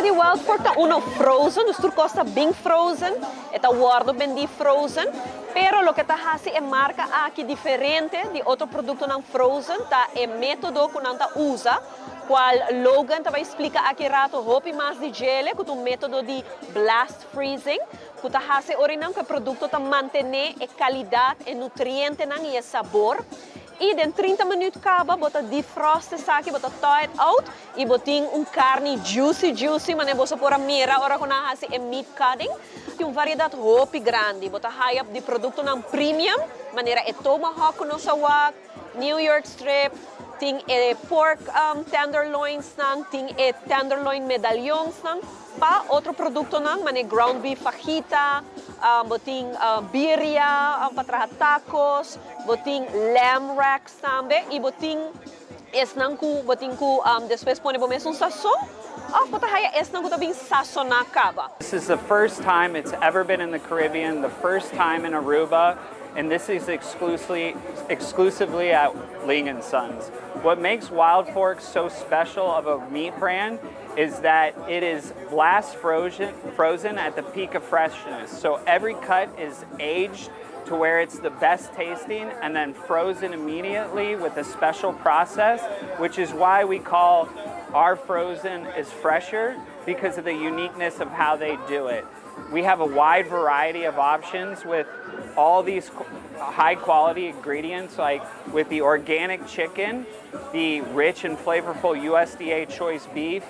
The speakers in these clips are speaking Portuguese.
di wild fork ta uno frozen, dus costa bem frozen, eta guardo ben di frozen, pero lo que ta hasi é marca aqui diferente de outro produto não frozen, ta é método que não ta usa, qual Logan ta vai explicar aqui rato hopi mais de gele, com um método de blast freezing, que ta hasi orinan que produto ta mantener a qualidade e nutriente nan e sabor. E dentro de 30 minutos acaba, bota defrost aqui, bota thaw it out e botin carne juicy, mas não você pôr a mira, ora com a hasi é meat cutting. Tem uma variedade hopi grande, bota high up de produto não premium, maneira é tomahawk no sawak, New York strip, tem pork tenderloins nang, tem tenderloin medalhões nang, pa outro produto nang, maneira ground beef fajita, boting birria, para tacos, boting lamb racks também e boting esnangku, boting ku depois pone bom mesmo sazon. This is the first time it's ever been in the Caribbean, the first time in Aruba, and this is exclusively at Ling Sons. What makes Wild Fork so special of a meat brand is that it is blast frozen at the peak of freshness. So every cut is aged to where it's the best tasting and then frozen immediately with a special process, which is why we call our frozen is fresher, because of the uniqueness of how they do it. We have a wide variety of options with all these high quality ingredients, like with the organic chicken, the rich and flavorful USDA choice beef,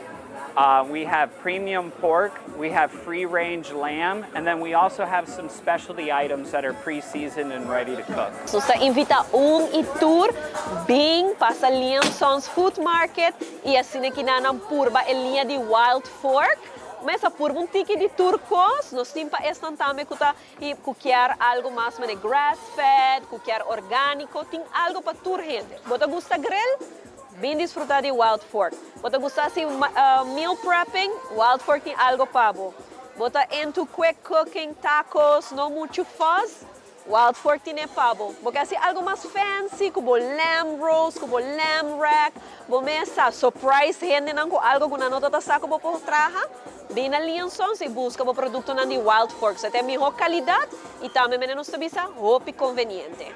we have premium pork, we have free-range lamb, and then we also have some specialty items that are pre-seasoned and ready to cook. So sa invita tour bem passa Ling Sons Food Market e assim que nanam purba a linha de Wild Fork. Mas a purba tiki de turcos, nós temos esta também que cuquear algo mais de grass-fed, cuquear orgânico, tem algo para tour gente. Bota gusta grill? Bem desfrutar de Wild Fork. Bota gostar de meal prepping, Wild Fork tem algo pavo. Bota into quick cooking, tacos, não muito fuzz, Wild Fork tem pavo. Porque assim algo mais fancy, como lamb roast, como lamb rack, mesa surprise gente não com algo que não está saco por traja. Bem na Ling Sons e busca o produto de Wild Fork, até melhor qualidade e também menos bisa, roupa conveniente.